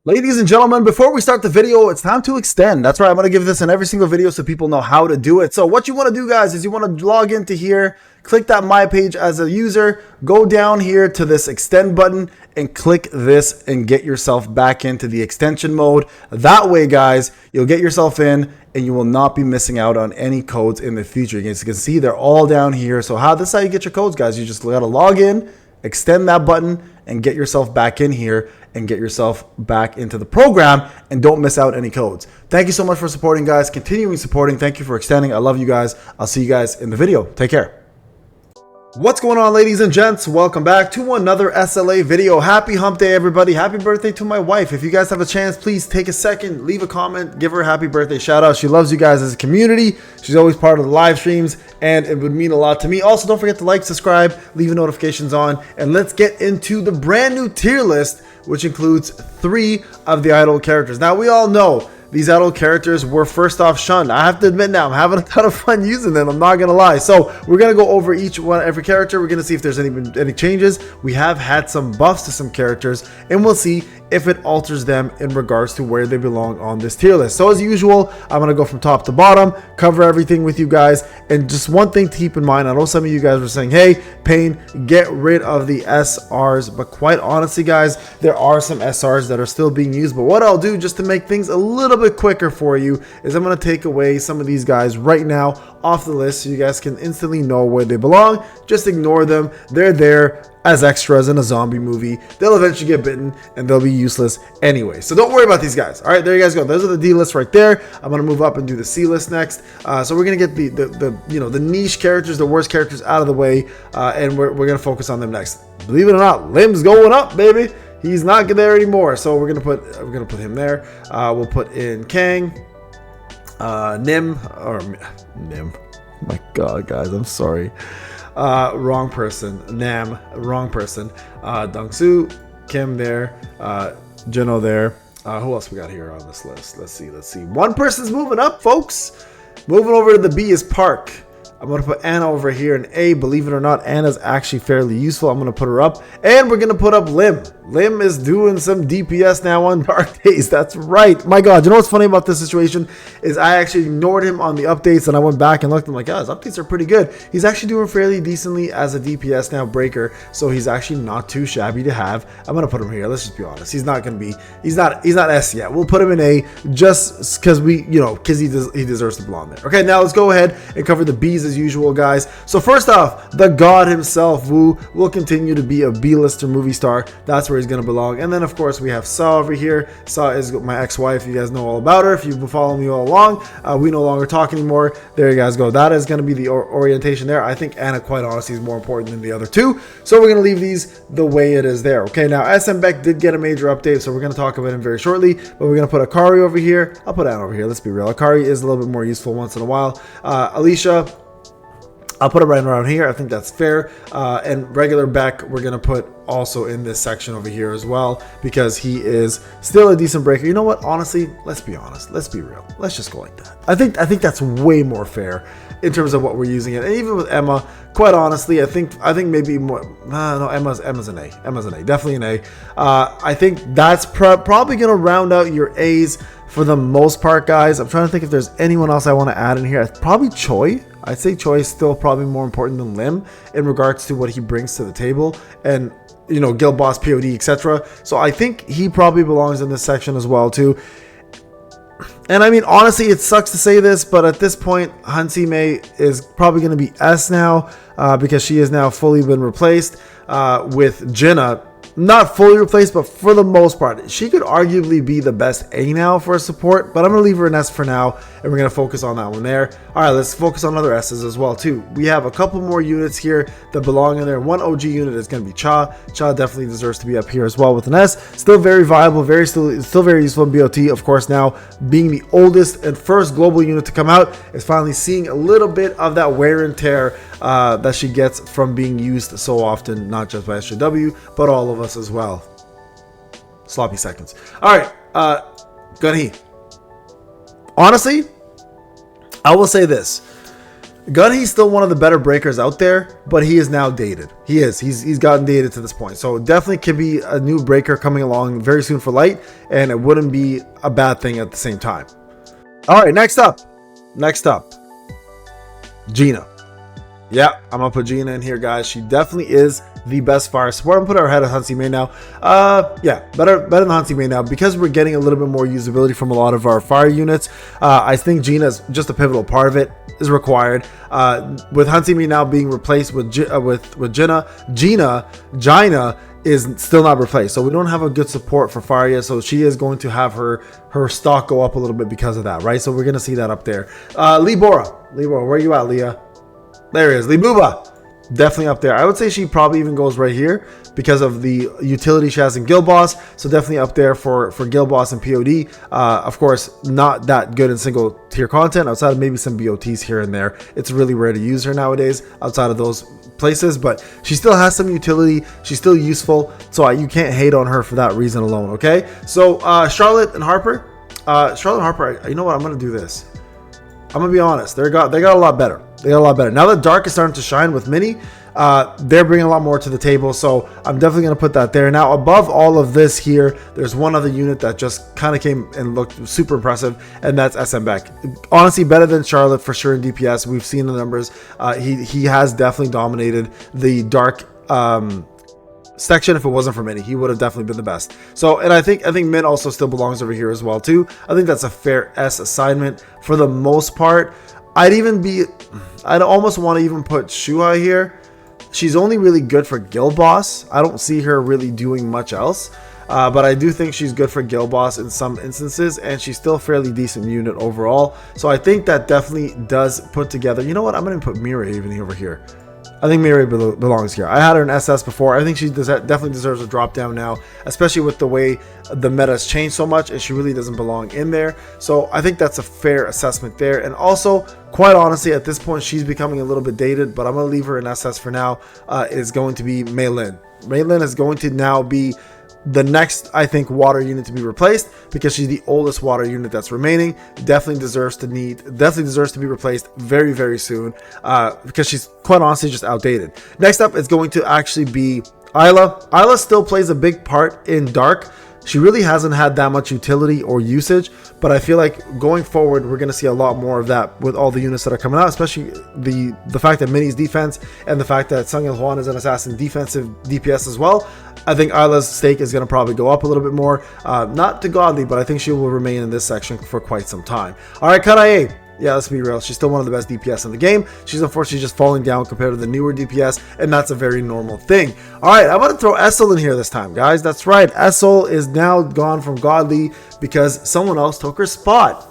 Ladies and gentlemen, before we start the video, it's time to extend. That's right, I'm going to give this in every single video so people know how to do it. So what you want to do, guys, is you want to log into here, click that My Page as a user, go down here to this extend button and click this and get yourself back into the extension mode. That way, guys, you'll get yourself in and you will not be missing out on any codes in the future. As you can see, they're all down here. So this is how you get your codes, guys. You just got to log in, extend that button, and get yourself back in here and get yourself back into the program and don't miss out any codes. Thank you so much for supporting, guys. Continuing supporting. Thank you for extending. I love you guys. I'll see you guys in the video. Take care. What's going on, ladies and gents? Welcome back to another SLA video. Happy hump day, everybody. Happy birthday to my wife. If you guys have a chance, please take a second, leave a comment, give her a happy birthday shout out. She loves you guys as a community. She's always part of the live streams and it would mean a lot to me. Also, don't forget to like, subscribe, leave your notifications on, and let's get into the brand new tier list, which includes 3 of the idol characters. Now, we all know these idol characters were first off shunned. I have to admit now, I'm having a ton of fun using them. I'm not going to lie. So we're going to go over every character. We're going to see if there's any changes. We have had some buffs to some characters, and we'll see if it alters them in regards to where they belong on this tier list. So as usual, I'm going to go from top to bottom, cover everything with you guys. And just one thing to keep in mind, I know some of you guys were saying, hey, Payne, get rid of the SRs. But quite honestly, guys, there are some SRs that are still being used. But what I'll do just to make things a little bit quicker for you is I'm going to take away some of these guys right now off the list so you guys can instantly know where they belong. Just ignore them. They're there as extras in a zombie movie. They'll eventually get bitten and they'll be useless anyway. So don't worry about these guys. All right, there you guys go. Those are the D list right there. I'm gonna move up and do the C list next. So we're gonna get the niche characters, the worst characters out of the way, and we're gonna focus on them next. Believe it or not, Lim's going up, baby. He's not there anymore. So we're gonna put him there. We'll put in Kang, Nim. My God, guys, I'm sorry. Wrong person. Nam, wrong person. Dongsu, Kim there, Jino there. Who else we got here on this list? Let's see. One person's moving up, folks. Moving over to the B is Park. I'm going to put Anna over here in A. Believe it or not, Anna's actually fairly useful. I'm going to put her up. And we're going to put up Lim. Lim is doing some DPS now on Dark Days. That's right. My God, you know what's funny about this situation is I actually ignored him on the updates and I went back and looked. I'm like, yeah, his updates are pretty good. He's actually doing fairly decently as a DPS now breaker. So he's actually not too shabby to have. I'm going to put him here. Let's just be honest. He's not S yet. We'll put him in A just because because he deserves to belong there. Okay, now let's go ahead and cover the B's as usual, guys. So first off, the God himself, Wu, will continue to be a B-lister movie star. That's where he's going to belong. And then of course we have Saw over here. Saw is my ex-wife. You guys know all about her. If you've been following me all along, we no longer talk anymore. There you guys go. That is going to be the orientation there. I think Anna, quite honestly, is more important than the other two. So we're going to leave these the way it is there. Okay, now SM Beck did get a major update, so we're going to talk about him very shortly. But we're going to put Akari over here. I'll put Anna over here. Let's be real. Akari is a little bit more useful once in a while. Alicia, I'll put it right around here. I think that's fair. And regular Beck, we're going to put also in this section over here as well because he is still a decent breaker. You know what? Honestly, let's be honest. Let's be real. Let's just go like that. I think that's way more fair in terms of what we're using it. And even with Emma, quite honestly, I think maybe more. No, Emma's an A. Emma's an A. Definitely an A. I think that's probably going to round out your A's for the most part, guys. I'm trying to think if there's anyone else I want to add in here. Probably Choi. I'd say Choi is still probably more important than Lim in regards to what he brings to the table and, guild boss, POD, etc. So I think he probably belongs in this section as well too. And I mean, honestly, it sucks to say this, but at this point, Hansi Mei is probably going to be S now because she has now fully been replaced with Jenna. Not fully replaced, but for the most part, she could arguably be the best A now for support, but I'm going to leave her an S for now, and we're going to focus on that one there. All right, let's focus on other S's as well, too. We have a couple more units here that belong in there. One OG unit is going to be Cha. Cha definitely deserves to be up here as well with an S. Still very viable, still very useful in BOT. Of course, now being the oldest and first global unit to come out, is finally seeing a little bit of that wear and tear that she gets from being used so often, not just by SJW, but all of us as well. Sloppy seconds. All right, Gunhee. Honestly, I will say this. Gunhe's still one of the better breakers out there, but he is now dated. He is. He's gotten dated to this point. So definitely could be a new breaker coming along very soon for Light, and it wouldn't be a bad thing at the same time. All right, next up, Gina. Yeah, I'm gonna put Gina in here, guys. She definitely is the best fire support. I'm gonna put her ahead of Hansi Main now. Yeah, better than Hansi Main now because we're getting a little bit more usability from a lot of our fire units. I think Gina is just a pivotal part of it is required. With Hansi Main now being replaced with Gina is still not replaced, so we don't have a good support for fire yet. So she is going to have her stock go up a little bit because of that, right? So we're gonna see that up there. Lee Bora, where are you at, Leah? There he is. Lee Booba, definitely up there. I would say she probably even goes right here because of the utility she has in Guild Boss. So definitely up there for Guild Boss and POD. Of course, not that good in single tier content outside of maybe some BOTs here and there. It's really rare to use her nowadays outside of those places, but she still has some utility. She's still useful, so you can't hate on her for that reason alone. Okay, so Charlotte and Harper. You know what? I'm gonna do this. I'm gonna be honest. They got a lot better. Now that Dark is starting to shine with Mini, they're bringing a lot more to the table. So I'm definitely going to put that there. Now, above all of this here, there's one other unit that just kind of came and looked super impressive, and that's SM Beck. Honestly, better than Charlotte for sure in DPS. We've seen the numbers. He has definitely dominated the Dark section. If it wasn't for Mini, he would have definitely been the best. So, and I think Min also still belongs over here as well too. I think that's a fair S assignment for the most part. I'd almost want to even put Shuhai here. She's only really good for Guild Boss. I don't see her really doing much else. But I do think she's good for Guild Boss in some instances, and she's still a fairly decent unit overall. So I think that definitely does put together. You know what? I'm going to put Mirai even over here. I think Mirai belongs here. I had her in SS before. I think she definitely deserves a drop down now, especially with the way the meta has changed so much, and she really doesn't belong in there. So I think that's a fair assessment there. And also, quite honestly, at this point, she's becoming a little bit dated, but I'm going to leave her in SS for now. Is going to be Mei Lin. Mei Lin is going to now be the next, I think, water unit to be replaced because she's the oldest water unit that's remaining. Definitely deserves to be replaced very, very soon because she's quite honestly just outdated. Next up is going to actually be I-DLES. I-DLES still plays a big part in Dark. She really hasn't had that much utility or usage, but I feel like going forward, we're going to see a lot more of that with all the units that are coming out, especially the fact that Mini's defense and the fact that Sung Il Huan is an assassin defensive DPS as well. I think I-DLES' stake is going to probably go up a little bit more. Not to godly, but I think she will remain in this section for quite some time. All right, Karae. Yeah, let's be real. She's still one of the best DPS in the game. She's unfortunately just falling down compared to the newer DPS, and that's a very normal thing. All right, I'm going to throw Essel in here this time, guys. That's right. Essel is now gone from godly because someone else took her spot.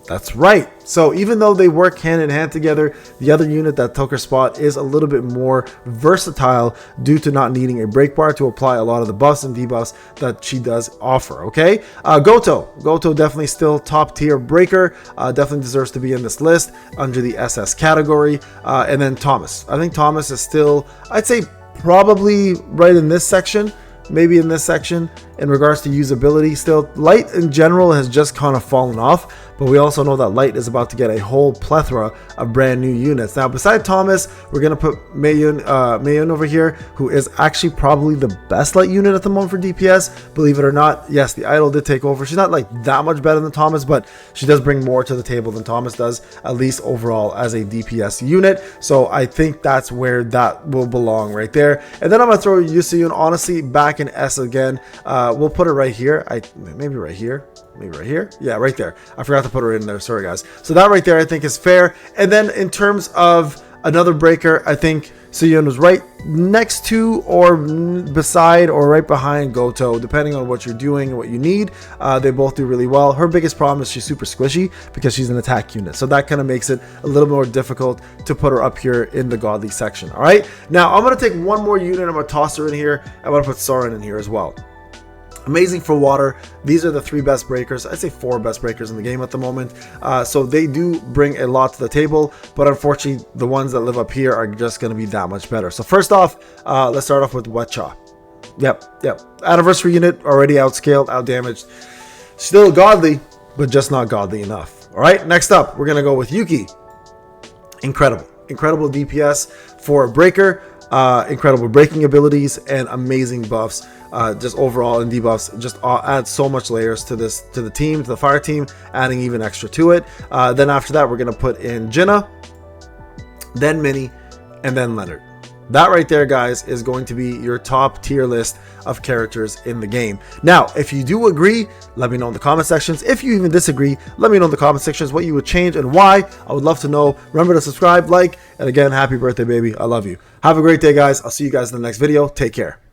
That's right. So even though they work hand in hand together, the other unit that took her spot is a little bit more versatile due to not needing a break bar to apply a lot of the buffs and debuffs that she does offer. Okay, Goto definitely still top tier breaker, definitely deserves to be in this list under the SS category. And then Thomas. I think Thomas is still, I'd say, probably right in this section. Maybe in this section in regards to usability. Still, Light in general has just kind of fallen off, but we also know that Light is about to get a whole plethora of brand new units. Now, beside Thomas, we're going to put Mayun over here, who is actually probably the best Light unit at the moment for DPS. Believe it or not, yes, the idol did take over. She's not like that much better than Thomas, but she does bring more to the table than Thomas does, at least overall as a DPS unit. So I think that's where that will belong right there. And then I'm going to throw Yuseyun, honestly, back in S again. We'll put it right here. Maybe right here. Yeah, right there. I forgot to put her in there. Sorry, guys. So that right there, I think, is fair. And then in terms of another breaker, I think Suyun was right next to or beside or right behind Goto, depending on what you're doing and what you need. They both do really well. Her biggest problem is she's super squishy because she's an attack unit. So that kind of makes it a little more difficult to put her up here in the godly section. All right. Now I'm going to take one more unit. I'm going to toss her in here. I'm going to put Soren in here as well. Amazing for water. These are the 3 best breakers. I'd say 4 best breakers in the game at the moment. So they do bring a lot to the table, but unfortunately the ones that live up here are just going to be that much better. So first off, let's start off with Wetcha. Yep. Anniversary unit, already outscaled, outdamaged. Still godly, but just not godly enough. All right, next up, we're going to go with Yuki. incredible DPS for a breaker, incredible breaking abilities, and amazing buffs. Just overall in debuffs, just add so much layers to the team, to the fire team, adding even extra to it. Then after that, we're gonna put in Jinna, then Minnie, and then Leonard. That right there, guys, is going to be your top tier list of characters in the game. Now, if you do agree, let me know in the comment sections. If you even disagree, let me know in the comment sections what you would change and why. I would love to know. Remember to subscribe, like, and again, happy birthday, baby. I love you. Have a great day, guys. I'll see you guys in the next video. Take care.